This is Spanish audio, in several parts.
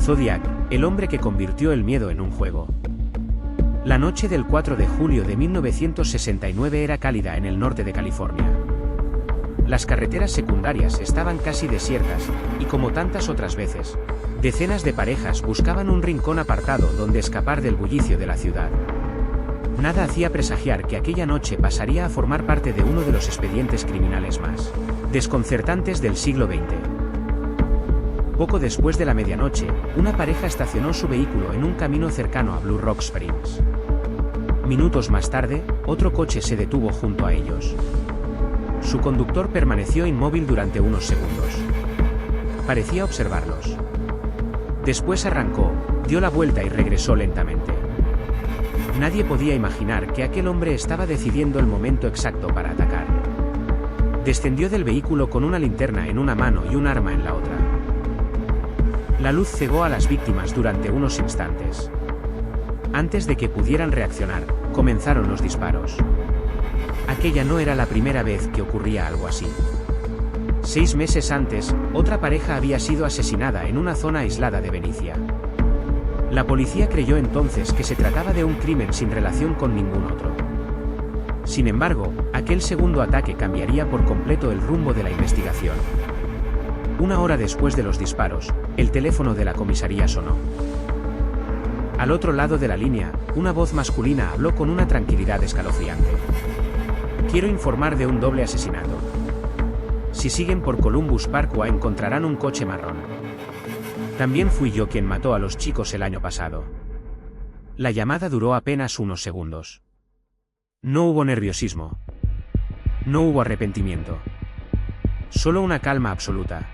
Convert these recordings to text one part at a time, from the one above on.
Zodiac, el hombre que convirtió el miedo en un juego. La noche del 4 de julio de 1969 era cálida en el norte de California. Las carreteras secundarias estaban casi desiertas, y como tantas otras veces, decenas de parejas buscaban un rincón apartado donde escapar del bullicio de la ciudad. Nada hacía presagiar que aquella noche pasaría a formar parte de uno de los expedientes criminales más desconcertantes del siglo XX. Poco después de la medianoche, una pareja estacionó su vehículo en un camino cercano a Blue Rock Springs. Minutos más tarde, otro coche se detuvo junto a ellos. Su conductor permaneció inmóvil durante unos segundos. Parecía observarlos. Después arrancó, dio la vuelta y regresó lentamente. Nadie podía imaginar que aquel hombre estaba decidiendo el momento exacto para atacar. Descendió del vehículo con una linterna en una mano y un arma en la otra. La luz cegó a las víctimas durante unos instantes. Antes de que pudieran reaccionar, comenzaron los disparos. Aquella no era la primera vez que ocurría algo así. 6 meses antes, otra pareja había sido asesinada en una zona aislada de Venecia. La policía creyó entonces que se trataba de un crimen sin relación con ningún otro. Sin embargo, aquel segundo ataque cambiaría por completo el rumbo de la investigación. 1 hora después de los disparos, el teléfono de la comisaría sonó. Al otro lado de la línea, una voz masculina habló con una tranquilidad escalofriante. Quiero informar de un doble asesinato. Si siguen por Columbus Parkway encontrarán un coche marrón. También fui yo quien mató a los chicos el año pasado. La llamada duró apenas unos segundos. No hubo nerviosismo. No hubo arrepentimiento. Solo una calma absoluta.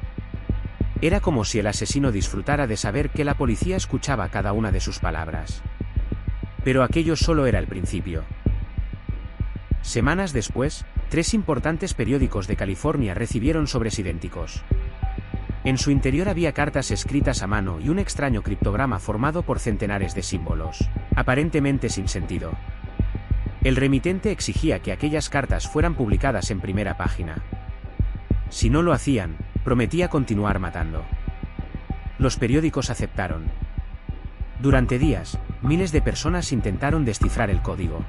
Era como si el asesino disfrutara de saber que la policía escuchaba cada una de sus palabras. Pero aquello solo era el principio. Semanas después, 3 importantes periódicos de California recibieron sobres idénticos. En su interior había cartas escritas a mano y un extraño criptograma formado por centenares de símbolos, aparentemente sin sentido. El remitente exigía que aquellas cartas fueran publicadas en primera página. Si no lo hacían, prometía continuar matando. Los periódicos aceptaron. Durante días, miles de personas intentaron descifrar el código.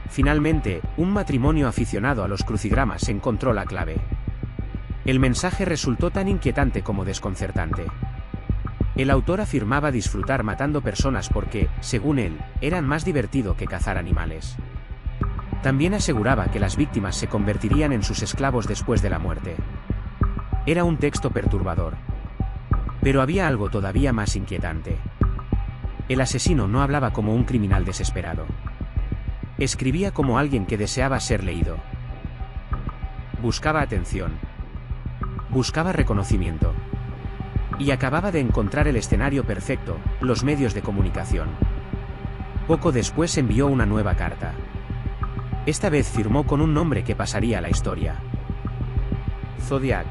Finalmente, un matrimonio aficionado a los crucigramas encontró la clave. El mensaje resultó tan inquietante como desconcertante. El autor afirmaba disfrutar matando personas porque, según él, eran más divertido que cazar animales. También aseguraba que las víctimas se convertirían en sus esclavos después de la muerte. Era un texto perturbador. Pero había algo todavía más inquietante. El asesino no hablaba como un criminal desesperado. Escribía como alguien que deseaba ser leído. Buscaba atención. Buscaba reconocimiento. Y acababa de encontrar el escenario perfecto, los medios de comunicación. Poco después envió una nueva carta. Esta vez firmó con un nombre que pasaría a la historia. Zodiac.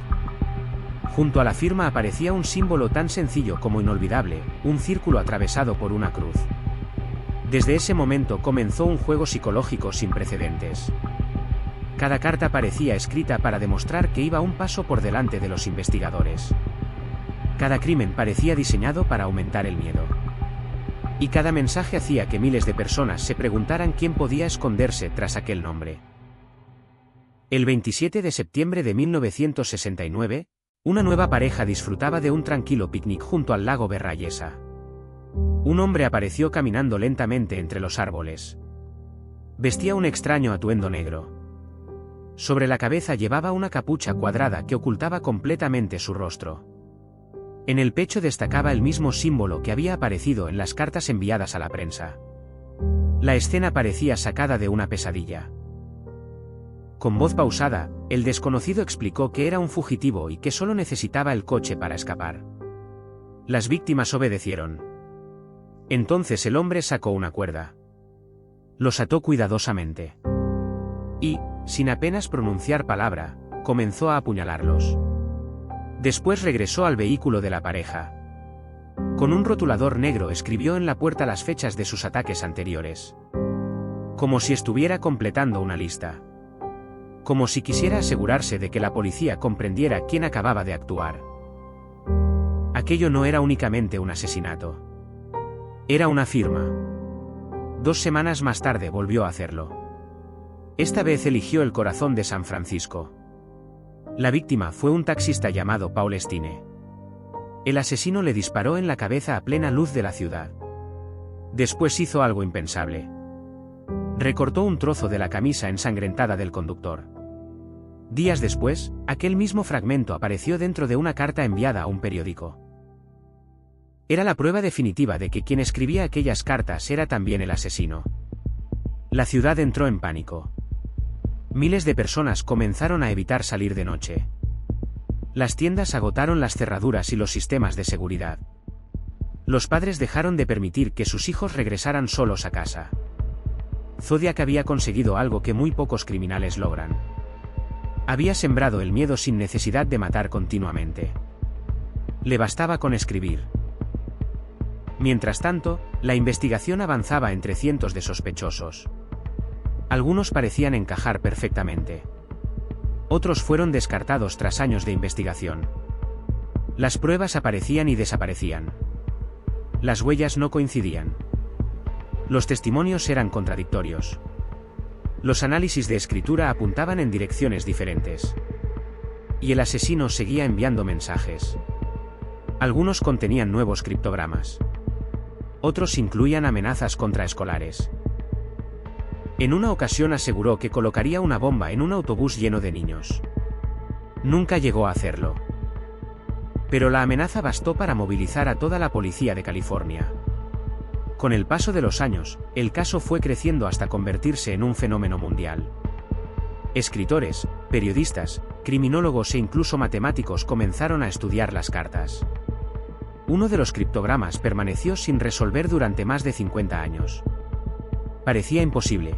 Junto a la firma aparecía un símbolo tan sencillo como inolvidable, un círculo atravesado por una cruz. Desde ese momento comenzó un juego psicológico sin precedentes. Cada carta parecía escrita para demostrar que iba un paso por delante de los investigadores. Cada crimen parecía diseñado para aumentar el miedo. Y cada mensaje hacía que miles de personas se preguntaran quién podía esconderse tras aquel nombre. El 27 de septiembre de 1969, una nueva pareja disfrutaba de un tranquilo picnic junto al lago Berryessa. Un hombre apareció caminando lentamente entre los árboles. Vestía un extraño atuendo negro. Sobre la cabeza llevaba una capucha cuadrada que ocultaba completamente su rostro. En el pecho destacaba el mismo símbolo que había aparecido en las cartas enviadas a la prensa. La escena parecía sacada de una pesadilla. Con voz pausada, el desconocido explicó que era un fugitivo y que solo necesitaba el coche para escapar. Las víctimas obedecieron. Entonces el hombre sacó una cuerda. Los ató cuidadosamente. Y, sin apenas pronunciar palabra, comenzó a apuñalarlos. Después regresó al vehículo de la pareja. Con un rotulador negro escribió en la puerta las fechas de sus ataques anteriores. Como si estuviera completando una lista. Como si quisiera asegurarse de que la policía comprendiera quién acababa de actuar. Aquello no era únicamente un asesinato. Era una firma. 2 semanas más tarde volvió a hacerlo. Esta vez eligió el corazón de San Francisco. La víctima fue un taxista llamado Paul Stine. El asesino le disparó en la cabeza a plena luz de la ciudad. Después hizo algo impensable. Recortó un trozo de la camisa ensangrentada del conductor. Días después, aquel mismo fragmento apareció dentro de una carta enviada a un periódico. Era la prueba definitiva de que quien escribía aquellas cartas era también el asesino. La ciudad entró en pánico. Miles de personas comenzaron a evitar salir de noche. Las tiendas agotaron las cerraduras y los sistemas de seguridad. Los padres dejaron de permitir que sus hijos regresaran solos a casa. Zodiac había conseguido algo que muy pocos criminales logran. Había sembrado el miedo sin necesidad de matar continuamente. Le bastaba con escribir. Mientras tanto, la investigación avanzaba entre cientos de sospechosos. Algunos parecían encajar perfectamente. Otros fueron descartados tras años de investigación. Las pruebas aparecían y desaparecían. Las huellas no coincidían. Los testimonios eran contradictorios. Los análisis de escritura apuntaban en direcciones diferentes. Y el asesino seguía enviando mensajes. Algunos contenían nuevos criptogramas. Otros incluían amenazas contra escolares. En una ocasión aseguró que colocaría una bomba en un autobús lleno de niños. Nunca llegó a hacerlo. Pero la amenaza bastó para movilizar a toda la policía de California. Con el paso de los años, el caso fue creciendo hasta convertirse en un fenómeno mundial. Escritores, periodistas, criminólogos e incluso matemáticos comenzaron a estudiar las cartas. Uno de los criptogramas permaneció sin resolver durante más de 50 años. Parecía imposible.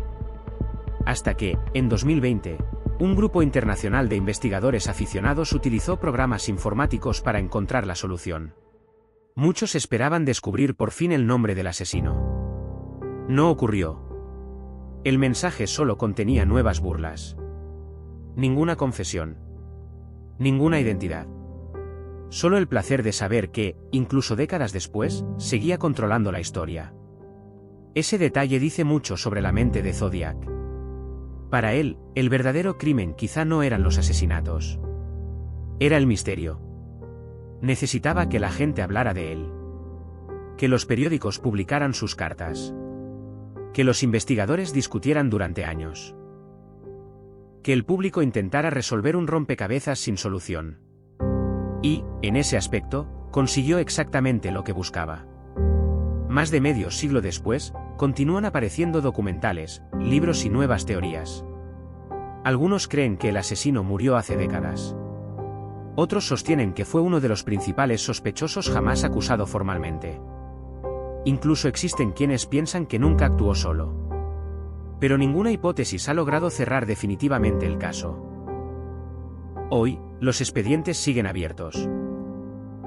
Hasta que, en 2020, un grupo internacional de investigadores aficionados utilizó programas informáticos para encontrar la solución. Muchos esperaban descubrir por fin el nombre del asesino. No ocurrió. El mensaje solo contenía nuevas burlas. Ninguna confesión. Ninguna identidad. Solo el placer de saber que, incluso décadas después, seguía controlando la historia. Ese detalle dice mucho sobre la mente de Zodiac. Para él, el verdadero crimen quizá no eran los asesinatos. Era el misterio. Necesitaba que la gente hablara de él. Que los periódicos publicaran sus cartas. Que los investigadores discutieran durante años. Que el público intentara resolver un rompecabezas sin solución. Y, en ese aspecto, consiguió exactamente lo que buscaba. Más de medio siglo después, continúan apareciendo documentales, libros y nuevas teorías. Algunos creen que el asesino murió hace décadas. Otros sostienen que fue uno de los principales sospechosos jamás acusado formalmente. Incluso existen quienes piensan que nunca actuó solo. Pero ninguna hipótesis ha logrado cerrar definitivamente el caso. Hoy, los expedientes siguen abiertos.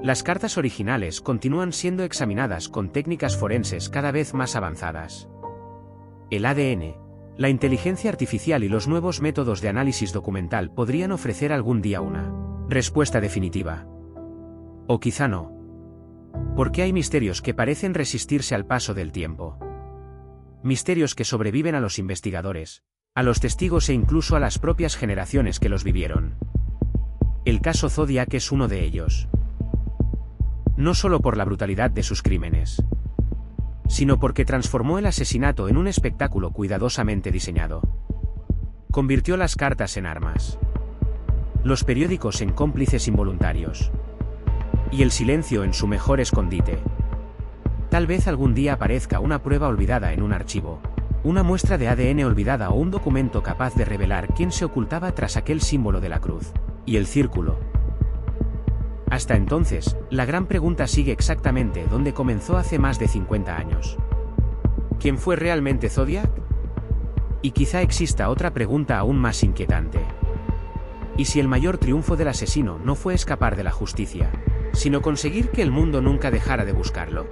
Las cartas originales continúan siendo examinadas con técnicas forenses cada vez más avanzadas. El ADN, la inteligencia artificial y los nuevos métodos de análisis documental podrían ofrecer algún día una respuesta definitiva. O quizá no. Porque hay misterios que parecen resistirse al paso del tiempo. Misterios que sobreviven a los investigadores, a los testigos e incluso a las propias generaciones que los vivieron. El caso Zodiac es uno de ellos. No solo por la brutalidad de sus crímenes, sino porque transformó el asesinato en un espectáculo cuidadosamente diseñado. Convirtió las cartas en armas, los periódicos en cómplices involuntarios, y el silencio en su mejor escondite. Tal vez algún día aparezca una prueba olvidada en un archivo, una muestra de ADN olvidada o un documento capaz de revelar quién se ocultaba tras aquel símbolo de la cruz y el círculo. Hasta entonces, la gran pregunta sigue exactamente donde comenzó hace más de 50 años. ¿Quién fue realmente Zodiac? Y quizá exista otra pregunta aún más inquietante. ¿Y si el mayor triunfo del asesino no fue escapar de la justicia, sino conseguir que el mundo nunca dejara de buscarlo?